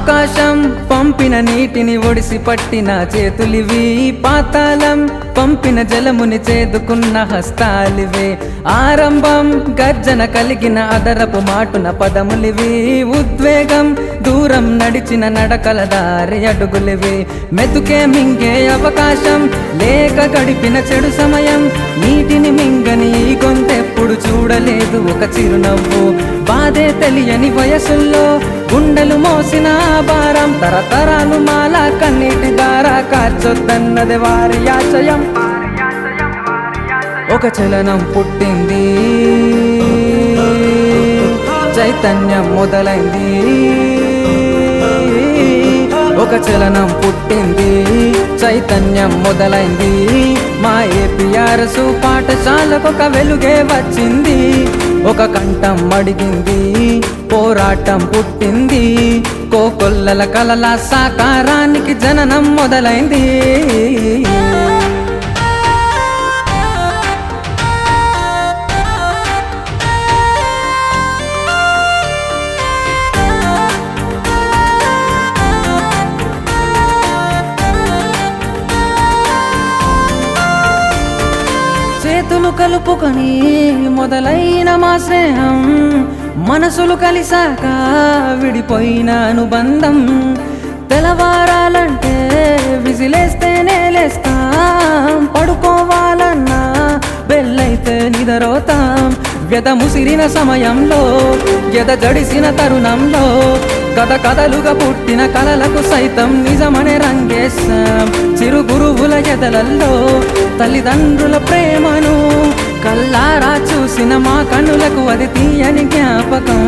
ఆకాశం పంపిన నీటిని ఒడిసి పట్టిన చేతులివి, పాతాళం పంపిన జలముని చేదుకున్న హస్తాలివే. ఆరంభం గర్జన కలిగిన అదరపు మాటున పదములివి, ఉద్వేగం దూరం నడిచిన నడకల దారి అడుగులివి. మెతుకే మింగే అవకాశం లేక గడిపిన చెడు సమయం, నీటిని మింగని ఈ గొంతెప్పుడు చూడలేదు ఒక చిరునవ్వు. బాధే తెలియని వయసుల్లో గుండెలు మోసిన భారం, తరతరాలు మాల కన్నీటి దార కార్చొద్దన్నది వారి ఆశయం. ఒక చలనం పుట్టింది, చైతన్యం మొదలైంది. ఒక చలనం పుట్టింది, చైతన్యం మొదలైంది. మా ఏపీఆర్ఎస్ పాఠశాలకొక వెలుగే వచ్చింది. ఒక కంఠం అడిగింది, పోరాటం పుట్టింది. కోకొల్లల కలల సాకారానికి జననం మొదలైంది. చేతులు కలుపుకొని మొదలైన మా స్నేహం, మనసులు కలిసాక విడిపోయిన అనుబంధం. తెల్లవారాలంటే విజిలేస్తేనే లేస్తాం, పడుకోవాలన్నా బెల్లైతే నిద్రపోతాం. వ్యధ ముసిరిన సమయంలో, ఎద జడిసిన తరుణంలో, కథ కథలుగా పుట్టిన కలలకు సైతం నిజమనే రంగేశాం. చిరు గురువుల ఎదలల్లో తల్లిదండ్రుల ప్రేమను కల్లారా చూసిన మా కన్నులకు అది తీయని జ్ఞాపకం.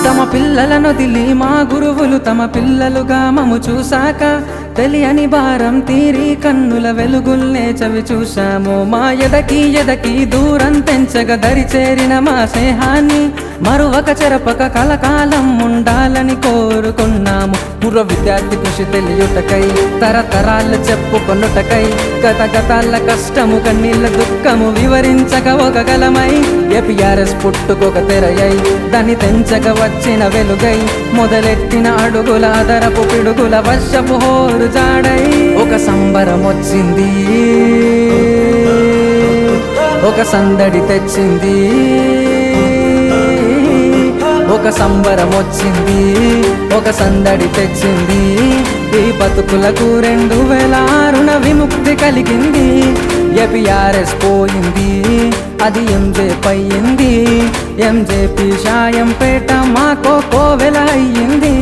తమ పిల్లలను వదిలి మా గురువులు తమ పిల్లలుగా మము చూశాక, తెలియని భారం తీరి కన్నుల వెలుగుల్నే చవి చూశాము. మా ఎదకి దూరం తెంచగ దరి చేరిన మా స్నేహాన్ని మరువక చెరపక కలకాలం ఉండాలని కోరుకున్నాము. పూర్వ విద్యార్థి కృషి తెలియుటకై, తరతరాలు చెప్పుకొనుటకై, గతాల కష్టము కన్నీళ్ళ దుఃఖము వివరించక ఒక గలమై, ఏపీఆర్ఎస్ పుట్టుకొక తెరయై, దాన్ని తెంచక వచ్చిన వెలుగై, మొదలెట్టిన అడుగుల అదరపు పిడుగుల వర్షపు హోరు జాడై. ఒక సంబరం వచ్చింది, ఒక సందడి తెచ్చింది. ఒక సంబరం వచ్చింది, ఒక సందడి తెచ్చింది. ఈ బతుకులకు 2006న విముక్తి కలిగింది. ఏపీఆర్ఎస్ పోయింది, అది ఎంజేపీ అయ్యింది. ఎంజేపీ షాయంపేట మాకో కోవెల అయ్యింది.